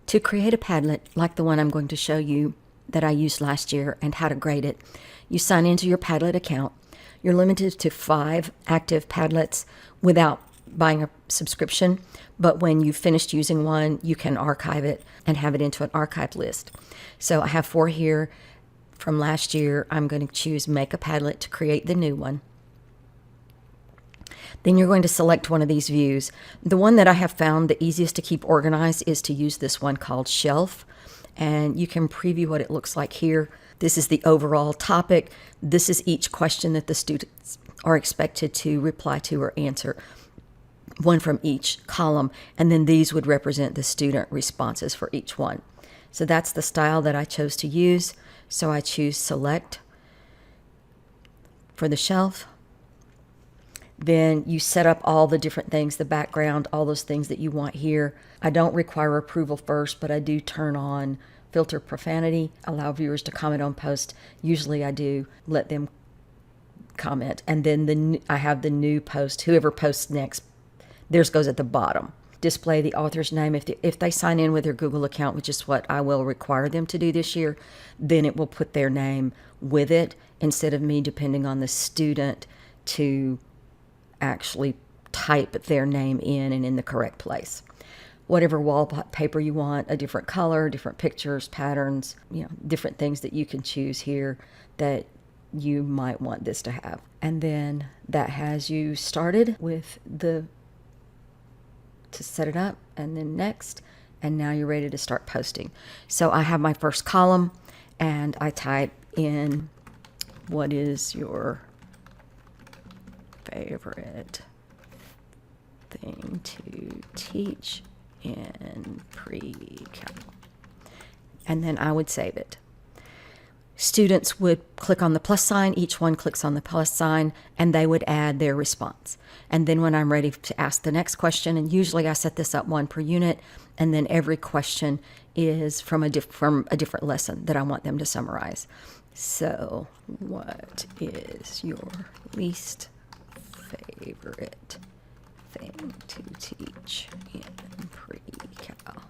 To create a Padlet like the one I'm going to show you that I used last year and how to grade it, you sign into your Padlet account. You're limited to 5 active Padlets without buying a subscription, but when you've finished using one, you can archive it and have it into an archived list. So I have 4 here from last year. I'm going to choose Make a Padlet to create the new one. Then you're going to select one of these views. The one that I have found the easiest to keep organized is to use this one called Shelf, and you can preview what it looks like here. This is the overall topic. This is each question that the students are expected to reply to or answer, one from each column, and then these would represent the student responses for each one. So that's the style that I chose to use. So I choose Select for the shelf. Then you set up all the different things, the background, all those things that you want here. I don't require approval first, but I do turn on filter profanity, allow viewers to comment on posts. Usually I do let them comment. And then I have the new post. Whoever posts next, theirs goes at the bottom. Display the author's name. If they sign in with their Google account, which is what I will require them to do this year, then it will put their name with it instead of me depending on the student to actually type their name in and in the correct place. Whatever wallpaper you want, a different color, different pictures, patterns, different things that you can choose here that you might want this to have. And then that has you started with to set it up, and then next, and now you're ready to start posting. So I have my first column and I type in, what is your favorite thing to teach in pre-cal? And then I would save it. Students would click on the plus sign. Each one clicks on the plus sign, and they would add their response. And then when I'm ready to ask the next question, and usually I set this up 1 per unit, and then every question is from a different lesson that I want them to summarize. So, what is your least favorite thing to teach in pre-cal?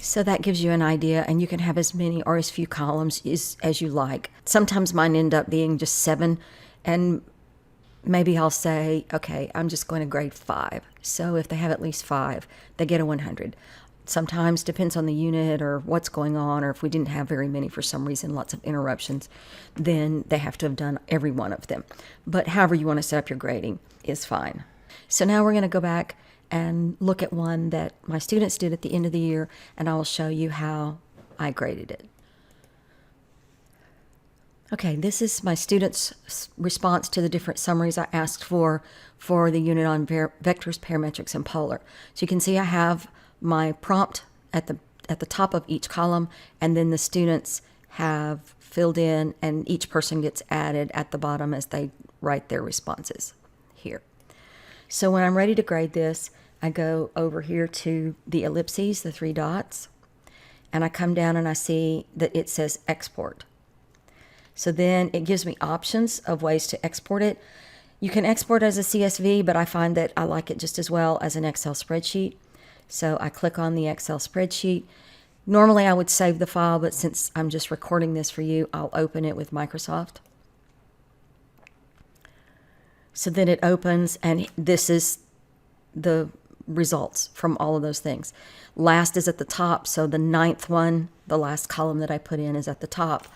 So that gives you an idea, and you can have as many or as few columns as you like. Sometimes mine end up being just 7, and maybe I'll say, okay, I'm just going to grade 5. So if they have at least 5, they get a 100. Sometimes depends on the unit or what's going on, or if we didn't have very many for some reason, lots of interruptions, then they have to have done every one of them. But however you want to set up your grading is fine. So now we're going to go back and look at one that my students did at the end of the year, and I will show you how I graded it. Okay, this is my students' response to the different summaries I asked for the unit on vectors, parametrics, and polar. So you can see I have my prompt at the top of each column, and then the students have filled in, and each person gets added at the bottom as they write their responses here. So when I'm ready to grade this, I go over here to the ellipses, the 3 dots, and I come down and I see that it says export. So then it gives me options of ways to export it. You can export as a CSV, but I find that I like it just as well as an Excel spreadsheet. So I click on the Excel spreadsheet. Normally I would save the file, but since I'm just recording this for you, I'll open it with Microsoft. So then it opens, and this is the results from all of those things. Last is at the top, so the 9th one, the last column that I put in, is at the top.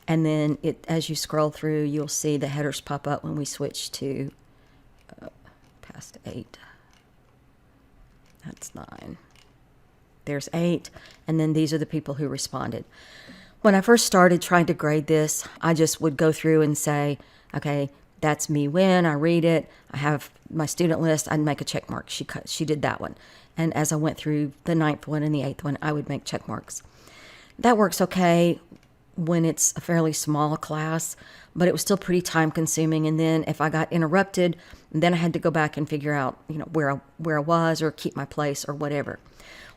And then as you scroll through, you'll see the headers pop up when we switch to past 8. That's 9. There's 8, and then these are the people who responded. When I first started trying to grade this, I just would go through and say, okay, that's me when I read it. I have my student list. I'd make a check mark. She did that one. And as I went through the 9th one and the 8th one, I would make check marks. That works okay when it's a fairly small class, but it was still pretty time consuming. And then if I got interrupted, then I had to go back and figure out, where I was, or keep my place, or whatever.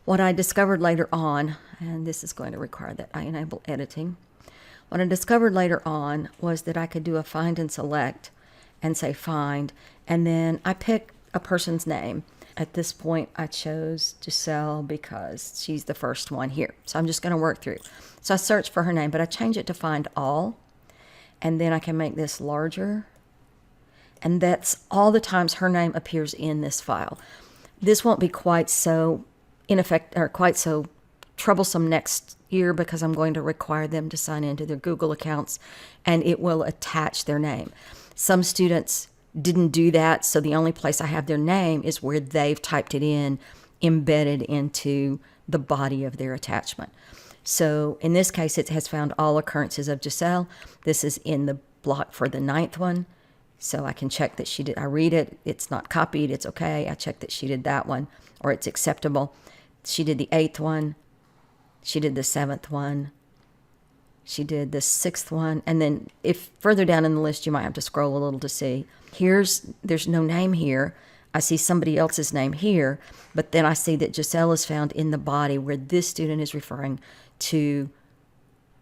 What I discovered later on, and this is going to require that I enable editing. What I discovered later on was that I could do a find and select and say find, and then I pick a person's name. At this point, I chose Giselle because she's the first one here. So I'm just going to work through. So I search for her name, but I change it to find all. And then I can make this larger. And that's all the times her name appears in this file. This won't be quite so quite so troublesome next year because I'm going to require them to sign into their Google accounts and it will attach their name. Some students didn't do that, so the only place I have their name is where they've typed it in, embedded into the body of their attachment. So in this case, it has found all occurrences of Giselle. This is in the block for the 9th one. So I can check that she did. I read it. It's not copied. It's okay. I check that she did that one, or it's acceptable. She did the 8th one. She did the 7th one. She did the 6th one. And then if further down in the list, you might have to scroll a little to see. There's no name here. I see somebody else's name here, but then I see that Giselle is found in the body where this student is referring to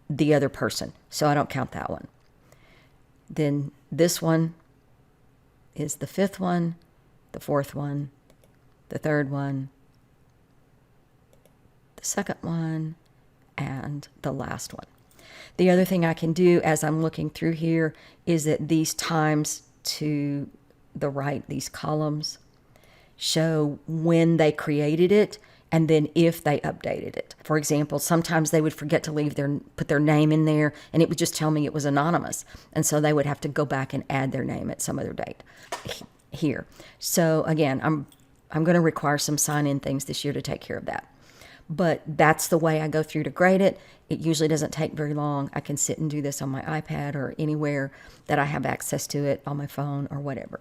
the other person. So I don't count that one. Then this one is the 5th one, the 4th one, the 3rd one, the 2nd one, and the last one. The other thing I can do as I'm looking through here is that these times to the right, these columns, show when they created it and then if they updated it. For example, sometimes they would forget to put their name in there and it would just tell me it was anonymous. And so they would have to go back and add their name at some other date here. So again, I'm going to require some sign-in things this year to take care of that. But that's the way I go through to grade it. It usually doesn't take very long. I can sit and do this on my iPad or anywhere that I have access to it, on my phone or whatever.